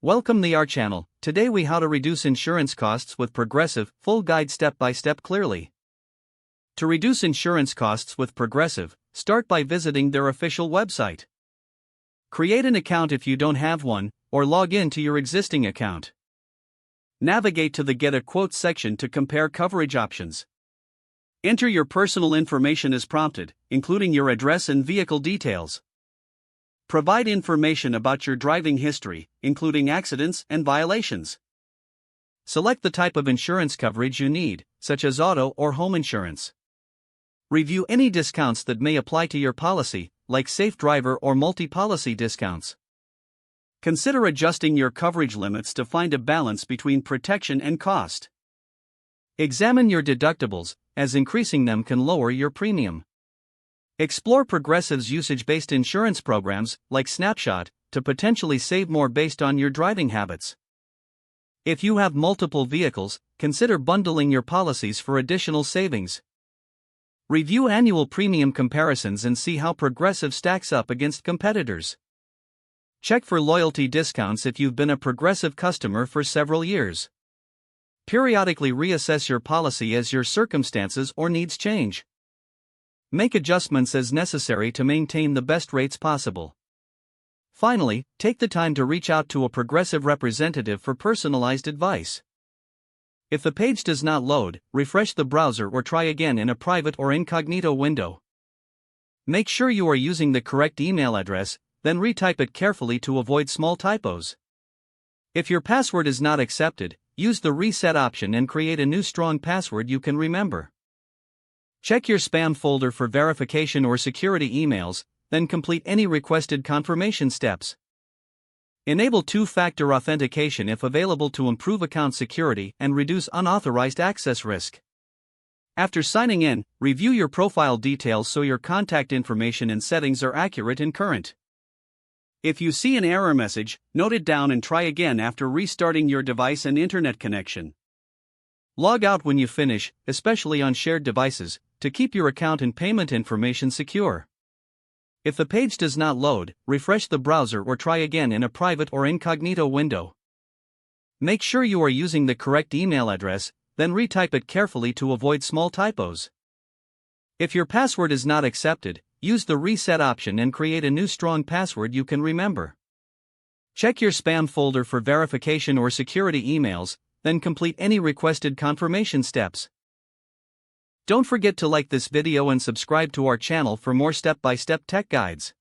Welcome to our channel. Today we how to reduce insurance costs with Progressive, full guide step by step clearly. To reduce insurance costs with Progressive, start by visiting their official website. Create an account if you don't have one, or log in to your existing account. Navigate to the Get a Quote section to compare coverage options. Enter your personal information as prompted, including your address and vehicle details. Provide information about your driving history, including accidents and violations. Select the type of insurance coverage you need, such as auto or home insurance. Review any discounts that may apply to your policy, like safe driver or multi-policy discounts. Consider adjusting your coverage limits to find a balance between protection and cost. Examine your deductibles, as increasing them can lower your premium. Explore Progressive's usage-based insurance programs, like Snapshot, to potentially save more based on your driving habits. If you have multiple vehicles, consider bundling your policies for additional savings. Review annual premium comparisons and see how Progressive stacks up against competitors. Check for loyalty discounts if you've been a Progressive customer for several years. Periodically reassess your policy as your circumstances or needs change. Make adjustments as necessary to maintain the best rates possible. Finally, take the time to reach out to a Progressive representative for personalized advice. If the page does not load, refresh the browser or try again in a private or incognito window. Make sure you are using the correct email address, then retype it carefully to avoid small typos. If your password is not accepted, use the reset option and create a new strong password you can remember. Check your spam folder for verification or security emails, then complete any requested confirmation steps. Enable two-factor authentication if available to improve account security and reduce unauthorized access risk. After signing in, review your profile details so your contact information and settings are accurate and current. If you see an error message, note it down and try again after restarting your device and internet connection. Log out when you finish, especially on shared devices, to keep your account and payment information secure. If the page does not load, refresh the browser or try again in a private or incognito window. Make sure you are using the correct email address, then retype it carefully to avoid small typos. If your password is not accepted, use the reset option and create a new strong password you can remember. Check your spam folder for verification or security emails, then complete any requested confirmation steps. Don't forget to like this video and subscribe to our channel for more step-by-step tech guides.